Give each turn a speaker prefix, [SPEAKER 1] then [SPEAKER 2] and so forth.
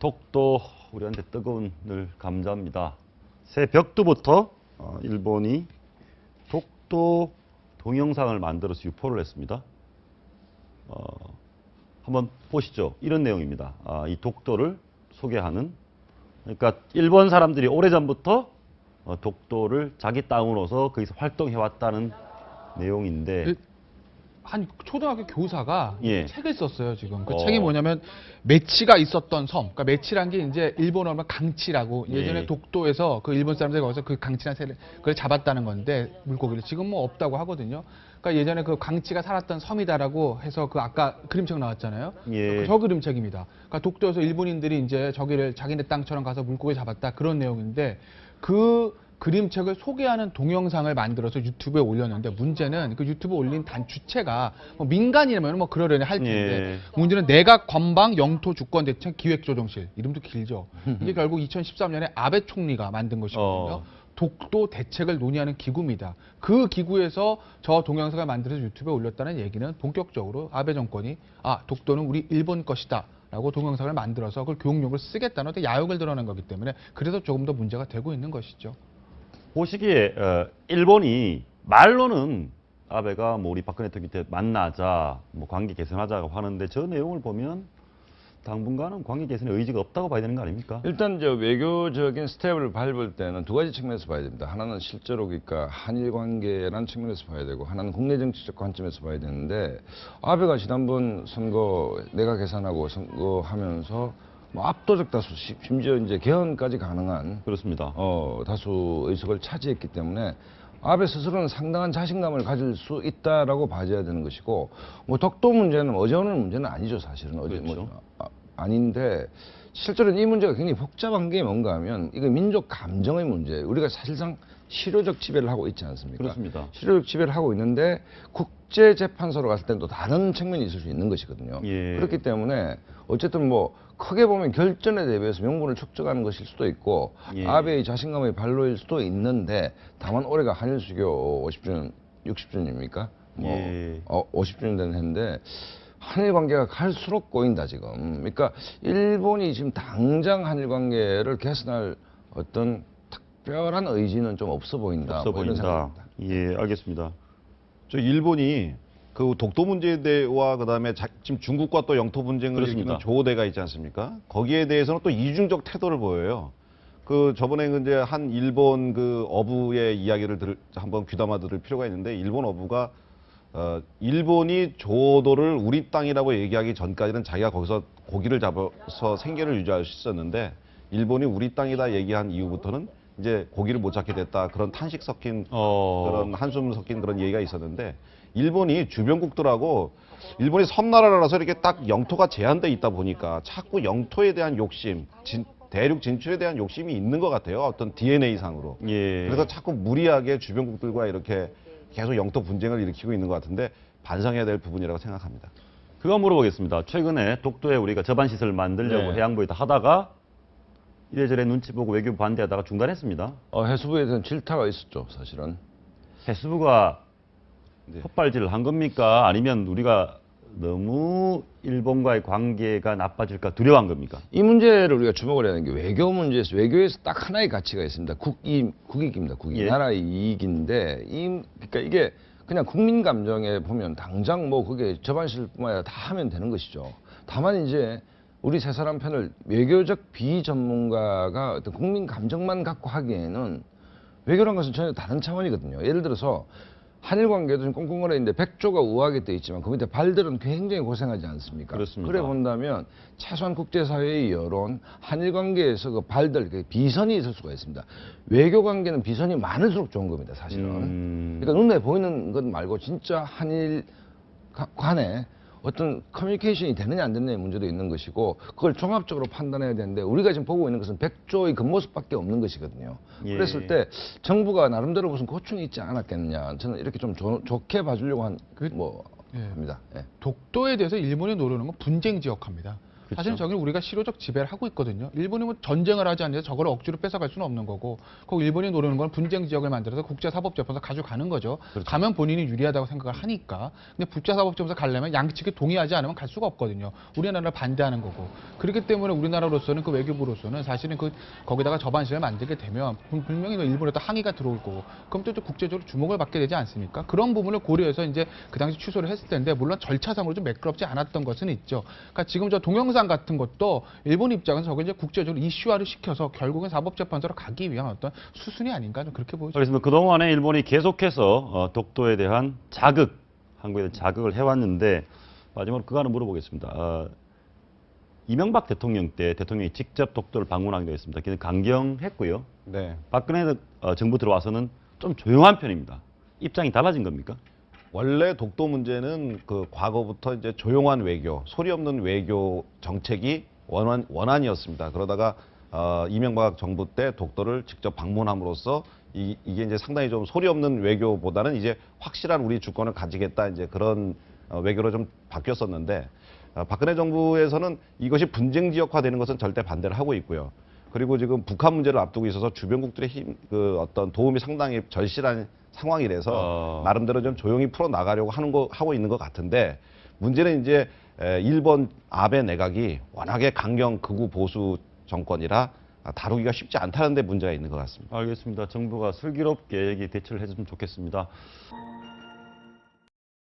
[SPEAKER 1] 독도 우리한테 뜨거운 늘 감자입니다. 새벽부터 일본이 독도 동영상을 만들어서 유포를 했습니다. 한번 보시죠. 이런 내용입니다. 이 독도를 소개하는, 그러니까 일본 사람들이 오래전부터 독도를 자기 땅으로서 거기서 활동해왔다는 내용인데,
[SPEAKER 2] 한 초등학교 교사가
[SPEAKER 1] 예.
[SPEAKER 2] 책을 썼어요, 지금. 그 책이 뭐냐면, 메치가 있었던 섬. 그러니까 메치란 게 이제 일본어로 하면 강치라고. 예전에
[SPEAKER 1] 예.
[SPEAKER 2] 독도에서 그 일본 사람들이 거기서 그 강치란 새를 그걸 잡았다는 건데, 물고기를. 지금 뭐 없다고 하거든요. 그러니까 예전에 그 강치가 살았던 섬이다라고 해서 그 아까 그림책 나왔잖아요.
[SPEAKER 1] 예.
[SPEAKER 2] 저 그림책입니다. 그러니까 독도에서 일본인들이 이제 저기를 자기네 땅처럼 가서 물고기 잡았다. 그런 내용인데, 그 그림책을 소개하는 동영상을 만들어서 유튜브에 올렸는데, 문제는 그 유튜브에 올린 단 주체가 뭐 민간이라면 뭐 그러려니 할 텐데,
[SPEAKER 1] 예.
[SPEAKER 2] 문제는 내각 관방 영토 주권 대책 기획조정실, 이름도 길죠. 이게 결국 2013년에 아베 총리가 만든 것이거든요. 독도 대책을 논의하는 기구입니다. 그 기구에서 저 동영상을 만들어서 유튜브에 올렸다는 얘기는 본격적으로 아베 정권이 독도는 우리 일본 것이다 라고 동영상을 만들어서 그걸 교육용으로 쓰겠다는 어떤 야욕을 드러낸 거기 때문에, 그래서 조금 더 문제가 되고 있는 것이죠.
[SPEAKER 1] 보시기에 일본이 말로는 아베가 뭐 우리 박근혜 대통령 만나자, 뭐 관계 개선하자고 하는데, 저 내용을 보면 당분간은 관계 개선에 의지가 없다고 봐야 되는 거 아닙니까?
[SPEAKER 3] 일단 외교적인 스텝을 밟을 때는 두 가지 측면에서 봐야 됩니다. 하나는 실제로 그러니까 한일 관계라는 측면에서 봐야 되고, 하나는 국내 정치적 관점에서 봐야 되는데, 아베가 지난번 선거 내각 개선하고 선거하면서 뭐 압도적 다수, 심지어 이제 개헌까지 가능한
[SPEAKER 1] 그렇습니다.
[SPEAKER 3] 다수 의석을 차지했기 때문에 아베 스스로는 상당한 자신감을 가질 수 있다라고 봐줘야 되는 것이고, 뭐 독도 문제는 어제 오늘 문제는 아니죠, 사실은. 어제
[SPEAKER 1] 그렇죠.
[SPEAKER 3] 아닌데, 실제로는 이 문제가 굉장히 복잡한 게 뭔가 하면, 이거 민족 감정의 문제, 우리가 사실상 실효적 지배를 하고 있지 않습니까?
[SPEAKER 1] 그렇습니다.
[SPEAKER 3] 실효적 지배를 하고 있는데, 국제재판소로 갔을 때는 또 다른 측면이 있을 수 있는 것이거든요.
[SPEAKER 1] 예.
[SPEAKER 3] 그렇기 때문에 어쨌든 뭐 크게 보면 결전에 대비해서 명분을 축적하는 것일 수도 있고,
[SPEAKER 1] 예.
[SPEAKER 3] 아베의 자신감의 발로일 수도 있는데, 다만 올해가 한일 수교 50주년, 60주년입니까? 뭐
[SPEAKER 1] 예.
[SPEAKER 3] 50주년 되는 해인데, 한일 관계가 갈수록 꼬인다 지금. 그러니까 일본이 지금 당장 한일 관계를 개선할 어떤 특별한 의지는 좀 없어 보인다.
[SPEAKER 1] 없어
[SPEAKER 3] 뭐 이런
[SPEAKER 1] 보인다.
[SPEAKER 3] 생각입니다.
[SPEAKER 1] 예, 알겠습니다.
[SPEAKER 4] 저 일본이 그 독도 문제와 그다음에 지금 중국과 또 영토 분쟁을
[SPEAKER 1] 그렇습니다.
[SPEAKER 4] 일으키는 조오대가 있지 않습니까? 거기에 대해서는 또 이중적 태도를 보여요. 그 저번에 이제 한 일본 그 어부의 이야기를 한번 귀담아 들을 필요가 있는데, 일본 어부가 일본이 조도를 우리 땅이라고 얘기하기 전까지는 자기가 거기서 고기를 잡아서 생계를 유지할 수 있었는데, 일본이 우리 땅이다 얘기한 이후부터는 이제 고기를 못 잡게 됐다, 그런 탄식 섞인 그런 한숨 섞인 그런 얘기가 있었는데, 일본이 주변국들하고, 일본이 섬나라라서 이렇게 딱 영토가 제한돼 있다 보니까 자꾸 영토에 대한 욕심, 대륙 진출에 대한 욕심이 있는 것 같아요. 어떤 DNA 상으로.
[SPEAKER 1] 예.
[SPEAKER 4] 그래서 자꾸 무리하게 주변국들과 이렇게 계속 영토 분쟁을 일으키고 있는 것 같은데, 반성해야 될 부분이라고 생각합니다.
[SPEAKER 1] 그거 물어보겠습니다. 최근에 독도에 우리가 저반 시설을 만들려고
[SPEAKER 3] 네.
[SPEAKER 1] 해양부에다 하다가 이래저래 눈치 보고 외교부 반대하다가 중단했습니다.
[SPEAKER 3] 해수부에 대한 질타가 있었죠, 사실은.
[SPEAKER 1] 해수부가 헛발질을 한 겁니까? 아니면 우리가 너무 일본과의 관계가 나빠질까 두려워한 겁니까?
[SPEAKER 3] 이 문제를 우리가 주목을 해야 하는 게, 외교 문제에서, 외교에서 딱 하나의 가치가 있습니다. 국익입니다. 국익.
[SPEAKER 1] 예.
[SPEAKER 3] 나라의 이익인데, 그러니까 이게 그냥 국민 감정에 보면 당장 뭐 그게 저반실뿐만 아니라 다 하면 되는 것이죠. 다만 이제 우리 세 사람 편을 외교적 비전문가가 어떤 국민 감정만 갖고 하기에는, 외교란 것은 전혀 다른 차원이거든요. 예를 들어서 한일 관계도 좀 꽁꽁거려 있는데 백조가 우아하게 돼 있지만 그 밑에 발들은 굉장히 고생하지 않습니까?
[SPEAKER 1] 그렇습니다.
[SPEAKER 3] 그래 본다면 최소한 국제사회의 여론, 한일 관계에서 그 발들, 그 비선이 있을 수가 있습니다. 외교 관계는 비선이 많을수록 좋은 겁니다, 사실은. 그러니까 눈에 보이는 것 말고 진짜 한일 간에 어떤 커뮤니케이션이 되느냐 안 되느냐의 문제도 있는 것이고, 그걸 종합적으로 판단해야 되는데, 우리가 지금 보고 있는 것은 백조의 겉모습밖에 없는 것이거든요.
[SPEAKER 1] 예.
[SPEAKER 3] 그랬을 때 정부가 나름대로 무슨 고충이 있지 않았겠느냐, 저는 이렇게 좀 좋게 봐주려고 합니다. 예.
[SPEAKER 2] 독도에 대해서 일본이 노리는 건 분쟁 지역화입니다. 사실은 저기 우리가 실효적 지배를 하고 있거든요. 일본이 뭐 전쟁을 하지 않는데 저걸 억지로 뺏어갈 수는 없는 거고, 그 일본이 노리는 건 분쟁 지역을 만들어서 국제사법재판소 가져가는 거죠. 가면 본인이 유리하다고 생각을 하니까. 근데 국제사법재판소 가려면 양측이 동의하지 않으면 갈 수가 없거든요. 우리나라를 반대하는 거고. 그렇기 때문에 우리나라로서는 그 외교부로서는 사실은 거기다가 저반실을 만들게 되면 분명히 일본에도 항의가 들어올 거고, 그럼 또 국제적으로 주목을 받게 되지 않습니까? 그런 부분을 고려해서 이제 그 당시 취소를 했을 텐데, 물론 절차상으로 좀 매끄럽지 않았던 것은 있죠. 그러니까 지금 저 동영상 같은 것도 일본 입장에서 저게 이제 국제적으로 이슈화를 시켜서 결국은 사법재판소로 가기 위한 어떤 수순이 아닌가 좀 그렇게 보여집니다.
[SPEAKER 1] 그렇습니다. 그동안에 일본이 계속해서 독도에 대한 자극, 한국에 대한 자극을 해왔는데 마지막으로 그거 하나 물어보겠습니다. 이명박 대통령 때 대통령이 직접 독도를 방문하기로 했습니다. 그는 강경했고요.
[SPEAKER 4] 네.
[SPEAKER 1] 박근혜 정부 들어와서는 좀 조용한 편입니다. 입장이 달라진 겁니까?
[SPEAKER 4] 원래 독도 문제는 그 과거부터 이제 조용한 외교, 소리 없는 외교 정책이 원안이었습니다. 그러다가 이명박 정부 때 독도를 직접 방문함으로써 이게 이제 상당히 좀 소리 없는 외교보다는 이제 확실한 우리 주권을 가지겠다 이제 그런 외교로 좀 바뀌었었는데 박근혜 정부에서는 이것이 분쟁 지역화되는 것은 절대 반대를 하고 있고요. 그리고 지금 북한 문제를 앞두고 있어서 주변국들의 그 어떤 도움이 상당히 절실한 상황이라서 나름대로 좀 조용히 풀어 나가려고 하고 있는 것 같은데 문제는 이제 일본 아베 내각이 워낙에 강경 극우 보수 정권이라 다루기가 쉽지 않다는 데 문제가 있는 것 같습니다.
[SPEAKER 1] 알겠습니다. 정부가 슬기롭게 대처를 해주면 좋겠습니다.